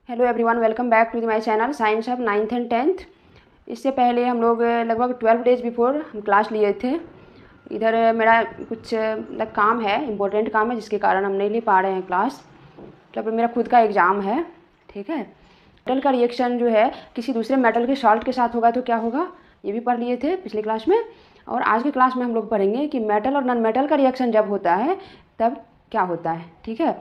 Hello everyone, welcome back to my channel science of 9th and 10th। इससे पहले हम लोग लगभग 12 डेज बिफोर हम क्लास लिए थे। इधर मेरा कुछ काम है, इम्पोर्टेंट काम है, जिसके कारण हम नहीं ले पा रहे हैं क्लास। मतलब मेरा खुद का एग्ज़ाम है, ठीक है। मेटल का रिएक्शन जो है किसी दूसरे मेटल के सॉल्ट के साथ होगा तो क्या होगा, ये भी पढ़ लिए थे पिछली क्लास में। और आज की क्लास में हम लोग पढ़ेंगे कि मेटल और नॉन मेटल का रिएक्शन जब होता है तब क्या होता है, ठीक है।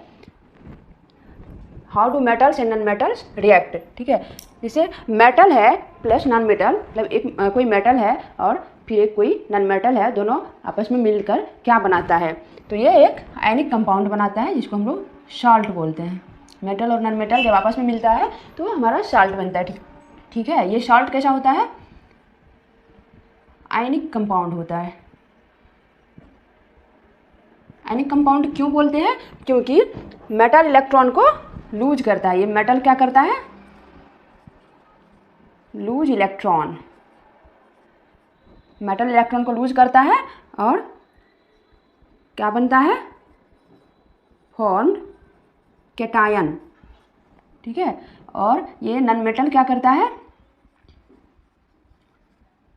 How do metals and non metals react, ठीक है। जैसे मेटल है प्लस नॉन मेटल, मतलब एक कोई मेटल है और फिर एक कोई नॉन मेटल है, दोनों आपस में मिलकर क्या बनाता है, तो ये एक आयनिक कंपाउंड बनाता है जिसको हम लोग सॉल्ट बोलते हैं। मेटल और नॉन मेटल जब आपस में मिलता है तो हमारा सॉल्ट बनता है, ठीक है। ये सॉल्ट कैसा होता है, आयनिक कंपाउंड होता है। आयनिक कंपाउंड क्यों बोलते हैं, क्योंकि मेटल इलेक्ट्रॉन को लूज करता है। ये मेटल क्या करता है, लूज इलेक्ट्रॉन, मेटल इलेक्ट्रॉन को लूज करता है और क्या बनता है, फॉर्म्ड कैटायन, ठीक है। और ये नॉन मेटल क्या करता है,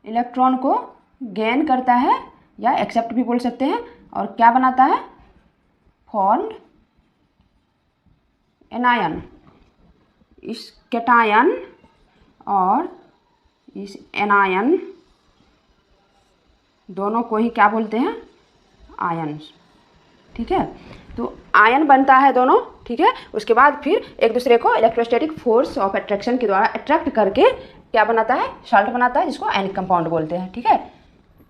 इलेक्ट्रॉन को गेन करता है या एक्सेप्ट भी बोल सकते हैं, और क्या बनाता है, फॉर्म्ड एनायन। इस कैटायन और इस एनायन दोनों को ही क्या बोलते हैं, आयन्स, ठीक है। तो आयन बनता है दोनों, ठीक है। उसके बाद फिर एक दूसरे को इलेक्ट्रोस्टैटिक फोर्स ऑफ अट्रैक्शन के द्वारा अट्रैक्ट करके क्या बनाता है, सॉल्ट बनाता है, जिसको आयनिक कंपाउंड बोलते हैं, ठीक है।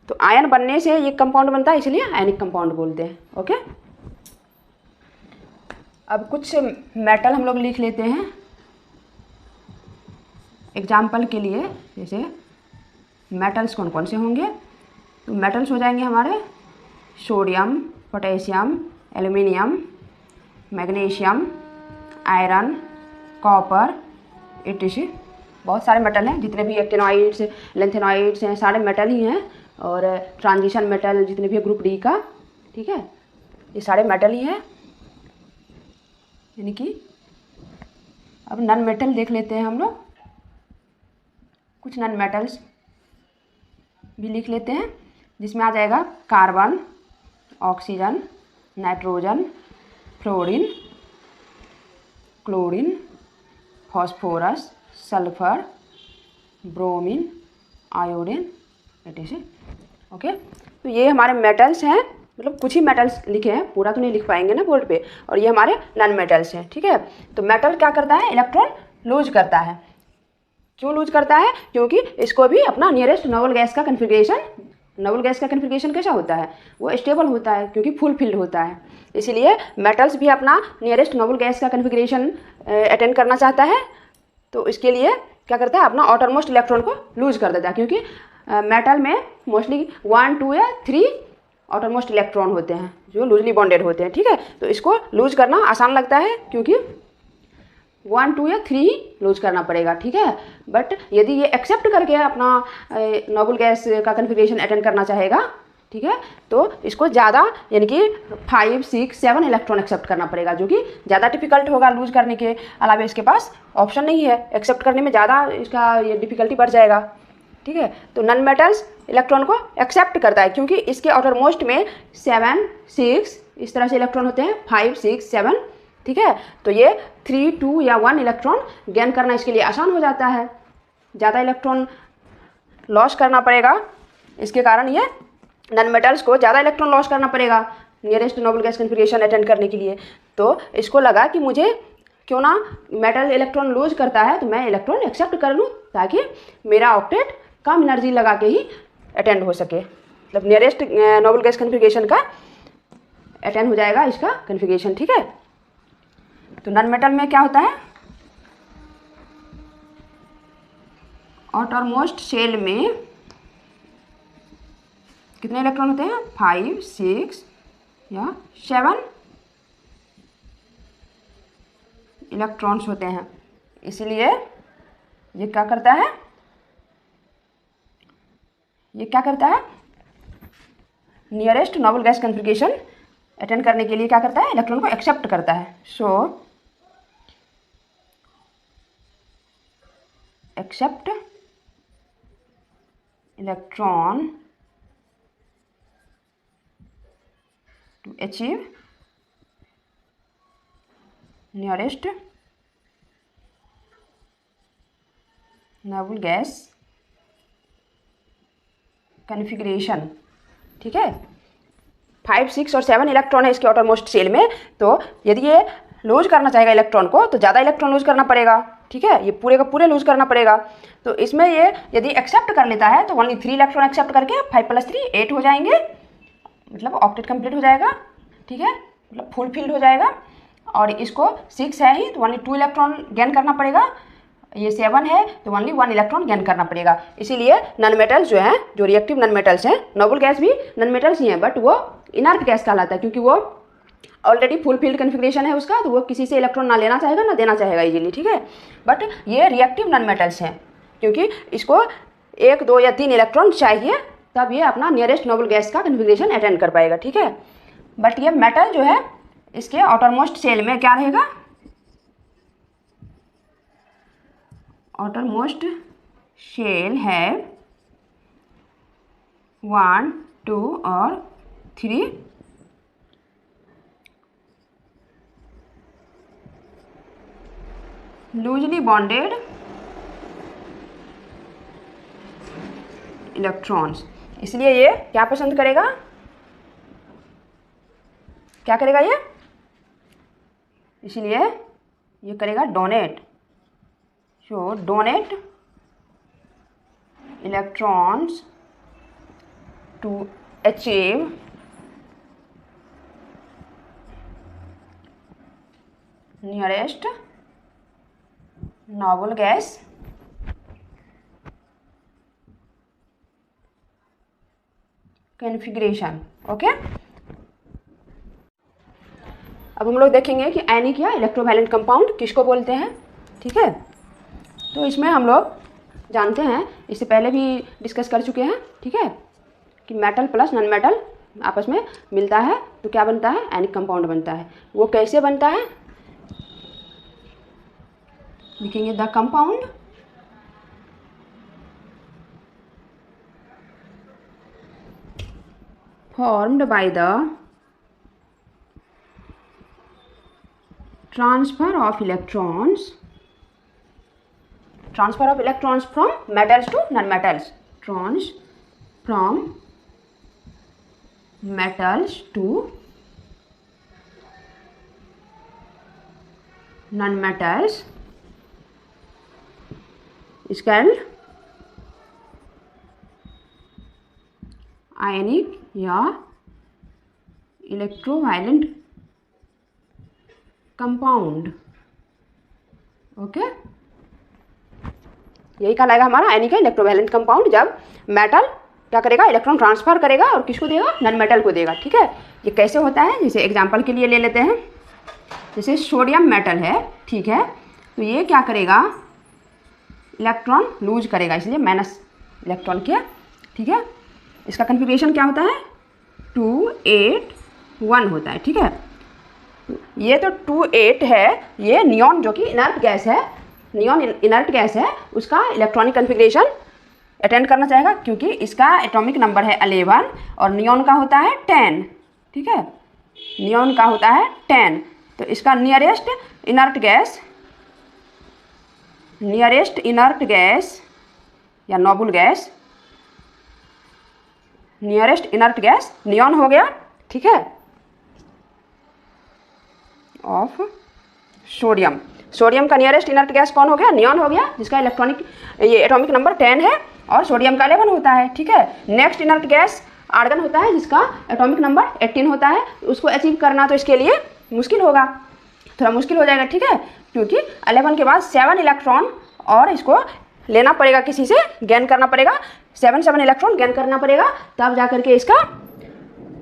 तो आयन बनने से ये कंपाउंड बनता है, इसलिए आयनिक कंपाउंड बोलते हैं, ओके। अब कुछ मेटल हम लोग लिख लेते हैं एग्जाम्पल के लिए। जैसे मेटल्स कौन कौन से होंगे, तो मेटल्स हो जाएंगे हमारे sodium, potassium, aluminium, magnesium, iron, copper, etc। बहुत सारे मेटल हैं, जितने भी एक्टिनॉइड्स, लेंथेनॉइड्स हैं, सारे मेटल ही हैं। और ट्रांजिशन मेटल जितने भी है ग्रुप डी का, ठीक है, ये सारे मेटल ही हैं। यानी कि अब नॉन मेटल देख लेते हैं हम लोग, कुछ नॉन मेटल्स भी लिख लेते हैं, जिसमें आ जाएगा carbon, oxygen, nitrogen, fluorine, chlorine, phosphorus, sulphur, bromine, iodine, etc। Okay, तो ये हमारे मेटल्स हैं, मतलब कुछ ही मेटल्स लिखे हैं, पूरा तो नहीं लिख पाएंगे ना बोर्ड पे। और ये हमारे नॉन मेटल्स हैं, ठीक है। तो मेटल क्या करता है, इलेक्ट्रॉन लूज करता है। क्यों लूज करता है, क्योंकि इसको भी अपना नियरेस्ट नोबल गैस का कन्फिग्रेशन, नोबल गैस का कन्फिग्रेशन कैसा होता है, वो स्टेबल होता है, क्योंकि फुल फिल्ड होता है। इसीलिए मेटल्स भी अपना नियरेस्ट नोबल गैस का कन्फिग्रेशन अटेंड करना चाहता है, तो इसके लिए क्या करता है, अपना आउटरमोस्ट इलेक्ट्रॉन को लूज कर देता है। क्योंकि मेटल में मोस्टली 1, 2 या 3 आउटरमोस्ट इलेक्ट्रॉन होते हैं जो लूजली बॉन्डेड होते हैं, ठीक है। तो इसको लूज करना आसान लगता है, क्योंकि 1, 2 या 3 ही लूज करना पड़ेगा, ठीक है। बट यदि ये एक्सेप्ट करके अपना नोबल गैस का कन्फिग्रेशन अटेंड करना चाहेगा, ठीक है, तो इसको ज़्यादा यानी कि 5, 6, 7 इलेक्ट्रॉन एक्सेप्ट करना पड़ेगा, जो कि ज़्यादा डिफिकल्ट होगा लूज करने के अलावा। इसके पास ऑप्शन नहीं है, एक्सेप्ट करने में ज़्यादा इसका ये डिफिकल्टी बढ़ जाएगा, ठीक है। तो नॉन मेटल्स इलेक्ट्रॉन को एक्सेप्ट करता है, क्योंकि इसके आउटर मोस्ट में 7, 6 इस तरह से इलेक्ट्रॉन होते हैं, 5, 6, 7, ठीक है। तो ये 3, 2 या 1 इलेक्ट्रॉन गेन करना इसके लिए आसान हो जाता है, ज़्यादा इलेक्ट्रॉन लॉस करना पड़ेगा, इसके कारण ये नॉन मेटल्स को ज़्यादा इलेक्ट्रॉन लॉस करना पड़ेगा nearest noble gas configuration attend करने के लिए। तो इसको लगा कि मुझे क्यों ना मेटल इलेक्ट्रॉन लूज करता है तो मैं इलेक्ट्रॉन एक्सेप्ट कर लूँ, ताकि मेरा ऑक्टेट कम एनर्जी लगा के ही अटेंड हो सके, मतलब नियरेस्ट नोबल गैस कन्फिग्रेशन का अटेंड हो जाएगा इसका कन्फिग्रेशन, ठीक है। तो नॉन मेटल में क्या होता है, आउटरमोस्ट शेल में कितने इलेक्ट्रॉन होते हैं, 5, 6 या 7 इलेक्ट्रॉन्स होते हैं। इसलिए ये क्या करता है, ये क्या करता है, nearest noble gas configuration attend करने के लिए क्या करता है, इलेक्ट्रॉन को एक्सेप्ट करता है। So accept electron to achieve nearest noble gas configuration. ठीक है, 5, 6 और 7 इलेक्ट्रॉन है इसके आउटरमोस्ट शेल में। तो यदि ये लूज करना चाहेगा इलेक्ट्रॉन को तो ज़्यादा इलेक्ट्रॉन लूज करना पड़ेगा। ठीक है, ये पूरे का पूरे लूज करना पड़ेगा। तो इसमें ये यदि एक्सेप्ट कर लेता है तो ओनली 3 इलेक्ट्रॉन एक्सेप्ट करके 5 + 3 8 हो जाएंगे, मतलब ऑक्टेट कंप्लीट हो जाएगा। ठीक है, मतलब फुल फिल्ड हो जाएगा। और इसको 6 है ही तो ओनली 2 इलेक्ट्रॉन गेन करना पड़ेगा। ये 7 है तो ओनली 1 इलेक्ट्रॉन गेन करना पड़ेगा। इसीलिए नॉन मेटल्स जो हैं, जो रिएक्टिव नॉन मेटल्स हैं, नोबल गैस भी नॉन मेटल्स ही हैं, बट वो इनर्ट गैस कहलाता है क्योंकि वो ऑलरेडी फुल फील्ड कन्फिग्रेशन है उसका, तो वो किसी से इलेक्ट्रॉन ना लेना चाहेगा ना देना चाहेगा इजीली। ठीक है, बट ये रिएक्टिव नॉन मेटल्स हैं क्योंकि इसको 1, 2 या 3 इलेक्ट्रॉन चाहिए तब ये अपना नियरेस्ट नोबल गैस का कन्फिग्रेशन अटेंड कर पाएगा। ठीक है, बट ये मेटल जो है इसके आउटरमोस्ट शेल में क्या रहेगा, आउटरमोस्ट शेल है 1, 2 और 3 लूजली बॉन्डेड इलेक्ट्रॉन्स। इसलिए ये क्या पसंद करेगा, क्या करेगा ये, इसलिए ये करेगा donate. So donate electrons to achieve nearest noble gas configuration. Okay, अब हम लोग देखेंगे कि आयनिक या इलेक्ट्रोवैलेंट कंपाउंड किसको बोलते हैं। ठीक है, तो इसमें हम लोग जानते हैं, इससे पहले भी डिस्कस कर चुके हैं। ठीक है, कि मेटल प्लस नॉन मेटल आपस में मिलता है तो क्या बनता है, आयनिक कंपाउंड बनता है। वो कैसे बनता है, लिखेंगे the compound formed by the transfer of electrons from metals to non-metals, from metals to non-metals is called आयनिक या इलेक्ट्रोवायलेंट कंपाउंड। ओके, यही कहलाएगा हमारा आयनिक या इलेक्ट्रोवायलेंट कंपाउंड जब मेटल क्या करेगा, इलेक्ट्रॉन ट्रांसफर करेगा और किसको देगा, नॉन मेटल को देगा। ठीक है, ये कैसे होता है, जैसे एग्जांपल के लिए ले लेते हैं, जैसे सोडियम मेटल है। ठीक है, तो ये क्या करेगा, इलेक्ट्रॉन लूज करेगा, इसलिए माइनस इलेक्ट्रॉन किया। ठीक है, इसका कन्फिग्रेशन क्या होता है, 2, 8, 1 होता है। ठीक है, ये तो 2, 8 है, ये नियॉन जो कि इनर्ट गैस है, नियॉन इनर्ट गैस है, उसका इलेक्ट्रॉनिक कन्फिग्रेशन अटेंड करना चाहेगा क्योंकि इसका एटॉमिक नंबर है 11 और नियॉन का होता है 10। ठीक है, नियॉन का होता है 10, तो इसका नियरेस्ट इनर्ट गैस या noble gas, nearest inert gas neon हो गया। ठीक है, ऑफ सोडियम, सोडियम का नियरेस्ट इनर्ट गैस कौन हो गया, नियॉन हो गया, जिसका ये एटॉमिक नंबर 10 है और सोडियम का 11 होता है। ठीक है, नेक्स्ट इनर्ट गैस आर्गन होता है जिसका एटॉमिक नंबर 18 होता है। उसको अचीव करना तो इसके लिए मुश्किल होगा, थोड़ा मुश्किल हो जाएगा। ठीक है, क्योंकि 11 के बाद 7 इलेक्ट्रॉन और इसको लेना पड़ेगा, किसी से गेन करना पड़ेगा, 7 इलेक्ट्रॉन गेन करना पड़ेगा, तब जा करके इसका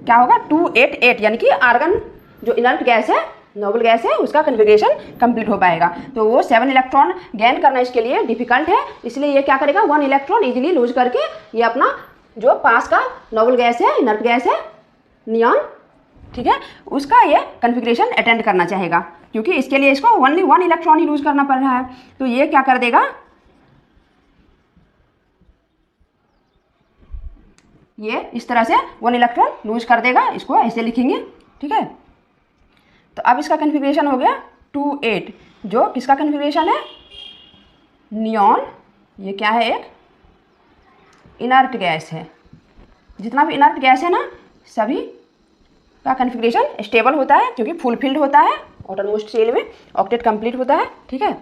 क्या होगा, 288, यानी कि आर्गन जो इनर्ट गैस है, नोबल गैस है, उसका कन्फिग्रेशन कंप्लीट हो पाएगा। तो वो 7 इलेक्ट्रॉन गेन करना इसके लिए डिफिकल्ट है, इसलिए ये क्या करेगा, 1 इलेक्ट्रॉन इजीली लूज करके ये अपना जो पास का नोबल गैस है, इनर्ट गैस है, नियॉन, ठीक है, उसका ये कन्फिग्रेशन अटेंड करना चाहेगा क्योंकि इसके लिए इसको ओनली 1 इलेक्ट्रॉन ही लूज करना पड़ रहा है। तो ये क्या कर देगा, ये इस तरह से 1 इलेक्ट्रॉन लूज कर देगा, इसको ऐसे लिखेंगे, ठीक है। तो अब इसका कन्फिग्रेशन हो गया 2,8, जो किसका कन्फिग्रेशन है, नियॉन। ये क्या है, एक इनर्ट गैस है। जितना भी इनर्ट गैस है ना, सभी का कन्फिग्रेशन स्टेबल होता है, क्योंकि फुलफिल्ड होता है आउटरमोस्ट शेल में, ऑक्टेट कंप्लीट होता है, ठीक है।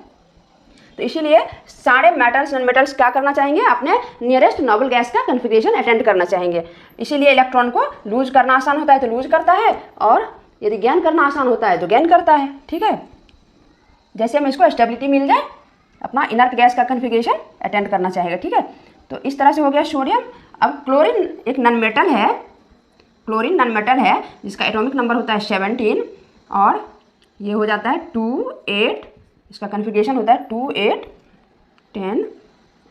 तो इसीलिए सारे मेटल्स नॉन मेटल्स क्या करना चाहेंगे, अपने नियरेस्ट नोबल गैस का कन्फिग्रेशन अटेंड करना चाहेंगे। इसीलिए इलेक्ट्रॉन को लूज करना आसान होता है तो लूज करता है, और यदि गेन करना आसान होता है तो गेन करता है, ठीक है। जैसे हमें इसको स्टेबिलिटी मिल जाए, अपना इनर्ट गैस का कन्फिग्रेशन अटेंड करना चाहेगा, ठीक है। तो इस तरह से हो गया सोडियम। अब क्लोरीन एक नॉन मेटल है, क्लोरीन नॉन मेटल है जिसका एटॉमिक नंबर होता है 17, और ये हो जाता है 2, 8, इसका कन्फिग्रेशन होता है 2, 8, 10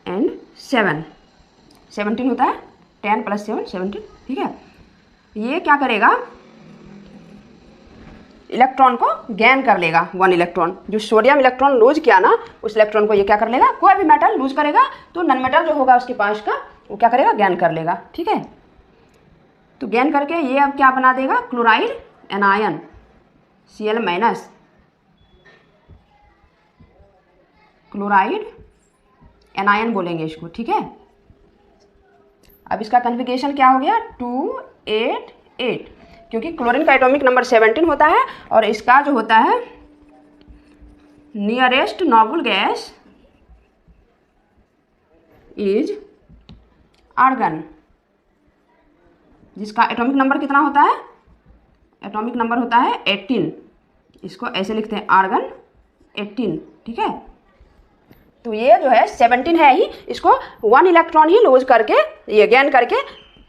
एंड 7, 17 होता है, 10 + 7 17, ठीक है। ये क्या करेगा, इलेक्ट्रॉन को गेन कर लेगा 1 इलेक्ट्रॉन। जो सोडियम इलेक्ट्रॉन लूज किया ना, उस इलेक्ट्रॉन को ये क्या कर लेगा, कोई भी मेटल लूज करेगा तो नॉन मेटल जो होगा उसके पास का, वो क्या करेगा, गेन कर लेगा, ठीक है। तो गेन करके ये अब क्या बना देगा, chloride anion, Cl-, chloride anion बोलेंगे इसको, ठीक है। अब इसका कन्फिग्रेशन क्या हो गया, 2, 8, 8, क्योंकि क्लोरीन का एटॉमिक नंबर 17 होता है, और इसका जो होता है nearest noble gas is argon, जिसका एटॉमिक नंबर कितना होता है, एटॉमिक नंबर होता है 18, इसको ऐसे लिखते हैं आर्गन 18, ठीक है। तो ये जो है 17 है ही, इसको 1 इलेक्ट्रॉन ही लूज करके, ये गेन करके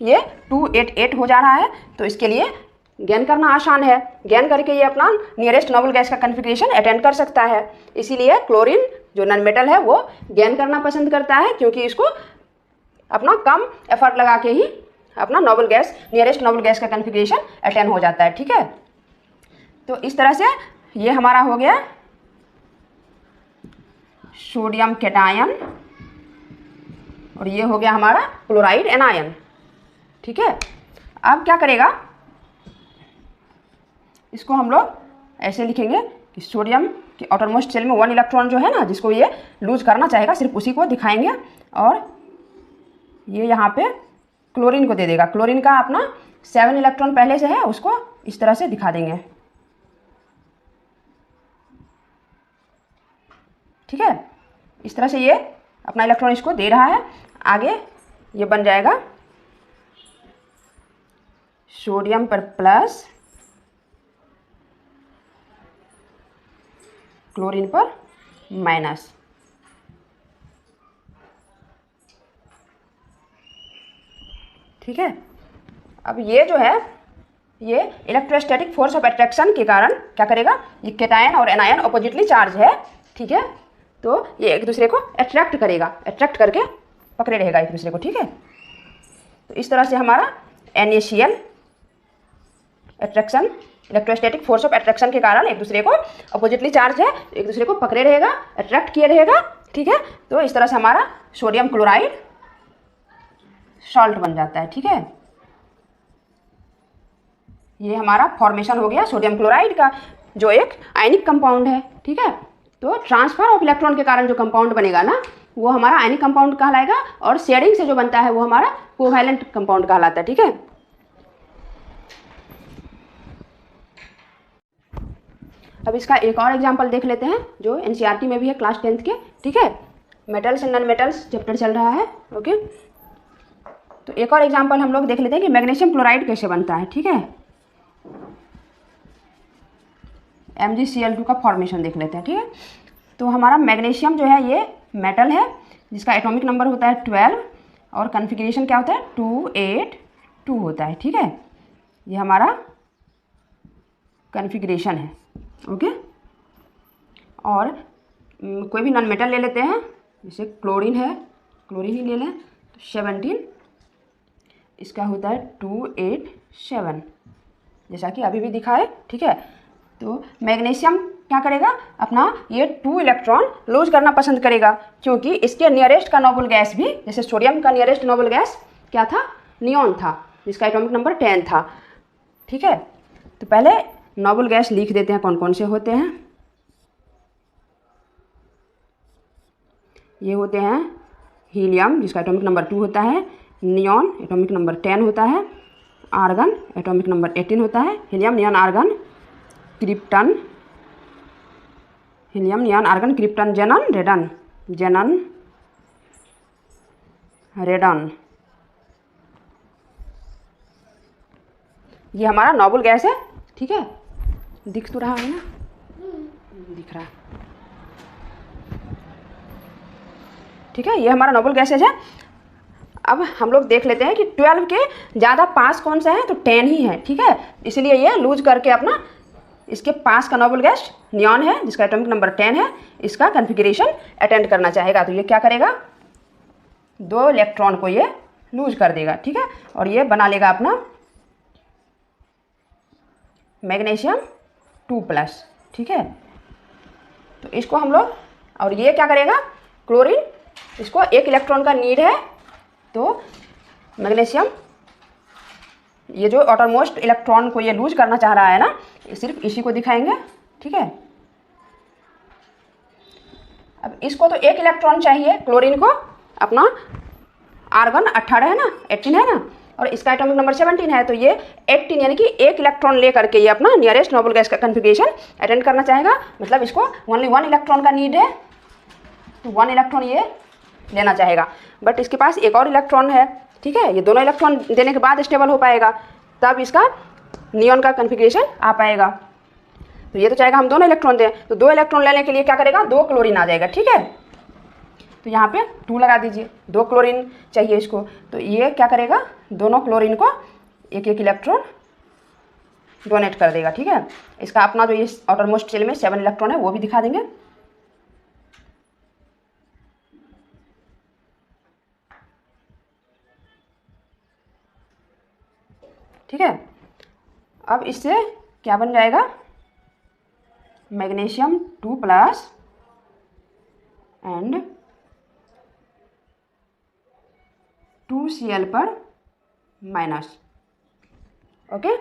ये 2, 8, 8 हो जा रहा है। तो इसके लिए गेन करना आसान है, गेन करके ये अपना नियरेस्ट नोबल गैस का कन्फिग्रेशन अटेंड कर सकता है। इसीलिए क्लोरीन जो नॉन मेटल है वो गेन करना पसंद करता है, क्योंकि इसको अपना कम एफर्ट लगा के ही अपना noble gas, nearest noble gas का कन्फिग्रेशन अटेंड हो जाता है, ठीक है। तो इस तरह से ये हमारा हो गया सोडियम कैटायन, और ये हो गया हमारा क्लोराइड एनायन, ठीक है। अब क्या करेगा, इसको हम लोग ऐसे लिखेंगे कि सोडियम के आउटरमोस्ट शेल में 1 इलेक्ट्रॉन जो है ना, जिसको ये लूज करना चाहेगा, सिर्फ उसी को दिखाएंगे, और ये यहाँ पे क्लोरीन को दे देगा। क्लोरीन का अपना 7 इलेक्ट्रॉन पहले से है, उसको इस तरह से दिखा देंगे, ठीक है। इस तरह से ये अपना इलेक्ट्रॉन इसको दे रहा है। आगे ये बन जाएगा सोडियम पर प्लस, क्लोरीन पर माइनस, ठीक है। अब ये जो है, ये इलेक्ट्रोस्टैटिक फोर्स ऑफ अट्रैक्शन के कारण क्या करेगा, ये कैटायन और एनायन अपोजिटली चार्ज है, ठीक है। तो ये एक दूसरे को अट्रैक्ट करेगा, अट्रैक्ट करके पकड़े रहेगा एक दूसरे को, ठीक है। तो इस तरह से हमारा NaCl attraction, electrostatic force of attraction के कारण एक दूसरे को अपोजिटली चार्ज है, एक दूसरे को पकड़े रहेगा, अट्रैक्ट किए रहेगा, ठीक है। तो इस तरह से हमारा सोडियम क्लोराइड सॉल्ट बन जाता है, ठीक है। ये हमारा फॉर्मेशन हो गया सोडियम क्लोराइड का, जो एक आयनिक कंपाउंड है, ठीक है। तो ट्रांसफर ऑफ इलेक्ट्रॉन के कारण जो कंपाउंड बनेगा ना, वो हमारा आयनिक कंपाउंड कहलाएगा, और शेयरिंग से जो बनता है वो हमारा कोवैलेंट कंपाउंड कहलाता है, ठीक है। अब इसका एक और एग्जांपल देख लेते हैं, जो NCERT में भी है क्लास 10th के, ठीक है। Metals and non metals chapter चल रहा है, ओके। तो एक और एग्जांपल हम लोग देख लेते हैं कि मैग्नीशियम क्लोराइड कैसे बनता है, ठीक है। MgCl2 का फॉर्मेशन देख लेते हैं, ठीक है। तो हमारा मैग्नीशियम जो है ये मेटल है, जिसका एटॉमिक नंबर होता है 12, और कन्फिग्रेशन क्या होता है 2, 8, 2 होता है, ठीक है। ये हमारा कन्फिग्रेशन है, ओके। और कोई भी नॉन मेटल ले लेते हैं, जैसे क्लोरीन है, क्लोरीन ही ले लें, तो 17, इसका होता है 2, 8, 7, जैसा कि अभी भी दिखा है, ठीक है। तो मैग्नीशियम क्या करेगा, अपना ये 2 इलेक्ट्रॉन लूज करना पसंद करेगा, क्योंकि इसके नियरेस्ट का नोबल गैस भी, जैसे सोडियम का नियरेस्ट नोबल गैस क्या था, नियॉन था जिसका एटॉमिक नंबर 10 था। ठीक है, तो पहले नोबल गैस लिख देते हैं कौन कौन से होते हैं। ये होते हैं हीलियम जिसका एटॉमिक नंबर 2 होता है, नियॉन एटॉमिक नंबर 10 होता है, आर्गन एटॉमिक नंबर 18 होता है, helium neon argon krypton, helium neon argon krypton xenon radon, xenon radon. ये हमारा नोबल गैस है। ठीक है, दिख तो रहा है ना, दिख रहा है। ठीक है, ये हमारा नोबल गैसेज है। अब हम लोग देख लेते हैं कि 12 के ज़्यादा पास कौन सा है, तो 10 ही है। ठीक है, इसलिए ये लूज करके अपना इसके पास का नोबल गैस नियॉन है जिसका एटॉमिक नंबर 10 है, इसका कन्फिगरेशन अटेंड करना चाहेगा। तो ये क्या करेगा, 2 इलेक्ट्रॉन को ये लूज कर देगा। ठीक है, और ये बना लेगा अपना मैग्नीशियम 2+। ठीक है, तो इसको हम लोग, और ये क्या करेगा क्लोरीन, इसको 1 इलेक्ट्रॉन का नीड है, तो मैग्नीशियम ये जो ऑटरमोस्ट इलेक्ट्रॉन को ये लूज करना चाह रहा है ना, सिर्फ इसी को दिखाएंगे। ठीक है, अब इसको तो 1 इलेक्ट्रॉन चाहिए क्लोरीन को, अपना आर्गन 18 है ना, 18 है ना, और इसका एटॉमिक नंबर 17 है, तो ये 18 यानी कि 1 इलेक्ट्रॉन ले करके ये अपना नियरेस्ट नोबल गैस का कन्फिगरेशन अटेंड करना चाहेगा। मतलब इसको ओनली 1 इलेक्ट्रॉन का नीड है, तो 1 इलेक्ट्रॉन ये लेना चाहेगा। बट इसके पास एक और इलेक्ट्रॉन है। ठीक है, ये दोनों इलेक्ट्रॉन देने के बाद स्टेबल हो पाएगा, तब इसका नियॉन का कन्फिगरेशन आ पाएगा। तो ये तो चाहेगा हम दोनों इलेक्ट्रॉन दें, तो 2 इलेक्ट्रॉन लेने के लिए क्या करेगा, 2 क्लोरीन आ जाएगा। ठीक है, तो यहाँ पे 2 लगा दीजिए, 2 क्लोरीन चाहिए इसको, तो ये क्या करेगा, दोनों क्लोरीन को 1-1 इलेक्ट्रॉन डोनेट कर देगा। ठीक है, इसका अपना जो ये आउटरमोस्ट शेल में 7 इलेक्ट्रॉन है वो भी दिखा देंगे। ठीक है, अब इससे क्या बन जाएगा, मैग्नीशियम 2+ एंड 2Cl पर माइनस। ओके,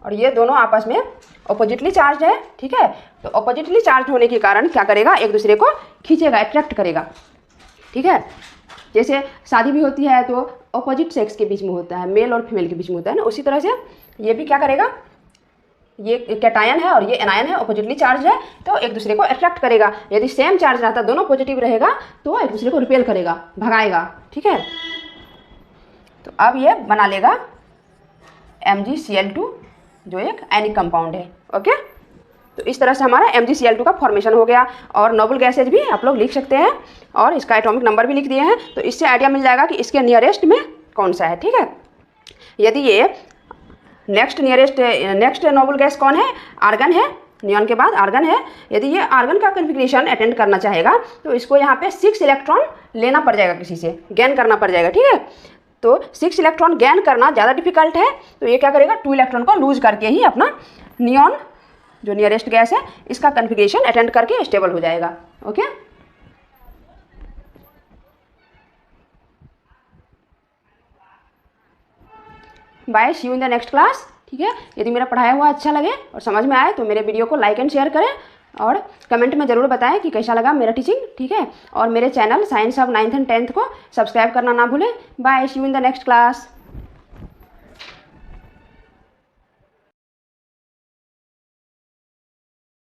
और ये दोनों आपस में अपोजिटली चार्ज है। ठीक है, तो अपोजिटली चार्ज होने के कारण क्या करेगा, एक दूसरे को खींचेगा, अट्रैक्ट करेगा। ठीक है, जैसे शादी भी होती है तो अपोजिट सेक्स के बीच में होता है, मेल और फीमेल के बीच में होता है ना, उसी तरह से ये भी क्या करेगा, ये कैटायन है और ये एनायन है, अपोजिटली चार्ज है, तो एक दूसरे को अट्रैक्ट करेगा। यदि सेम चार्ज रहता, दोनों पॉजिटिव रहेगा, तो एक दूसरे को रिपेल करेगा, भगाएगा। ठीक है, तो अब ये बना लेगा MgCl2 जो एक आयनिक कंपाउंड है। ओके, तो इस तरह से हमारा MgCl2 का फॉर्मेशन हो गया। और नोबल गैसेज भी आप लोग लिख सकते हैं और इसका एटॉमिक नंबर भी लिख दिए हैं, तो इससे आइडिया मिल जाएगा कि इसके नियरेस्ट में कौन सा है। ठीक है, यदि ये नेक्स्ट नोबल गैस कौन है, आर्गन है, नियॉन के बाद आर्गन है। यदि ये आर्गन का कन्फिग्रेशन अटेंड करना चाहेगा तो इसको यहाँ पे 6 इलेक्ट्रॉन लेना पड़ जाएगा, किसी से गेन करना पड़ जाएगा। ठीक है, तो 6 इलेक्ट्रॉन गेन करना ज़्यादा डिफिकल्ट है, तो ये क्या करेगा, 2 इलेक्ट्रॉन को लूज करके ही अपना नियॉन जो नियरेस्ट गैस है इसका कन्फिग्रेशन अटेंड करके स्टेबल हो जाएगा। Okay, bye, see you in the next class. ठीक है, यदि मेरा पढ़ाया हुआ अच्छा लगे और समझ में आए तो मेरे वीडियो को लाइक एंड शेयर करें और कमेंट में ज़रूर बताएं कि कैसा लगा मेरा टीचिंग। ठीक है, और मेरे channel science of 9th and 10th को सब्सक्राइब करना ना भूलें। Bye, see you in the next class.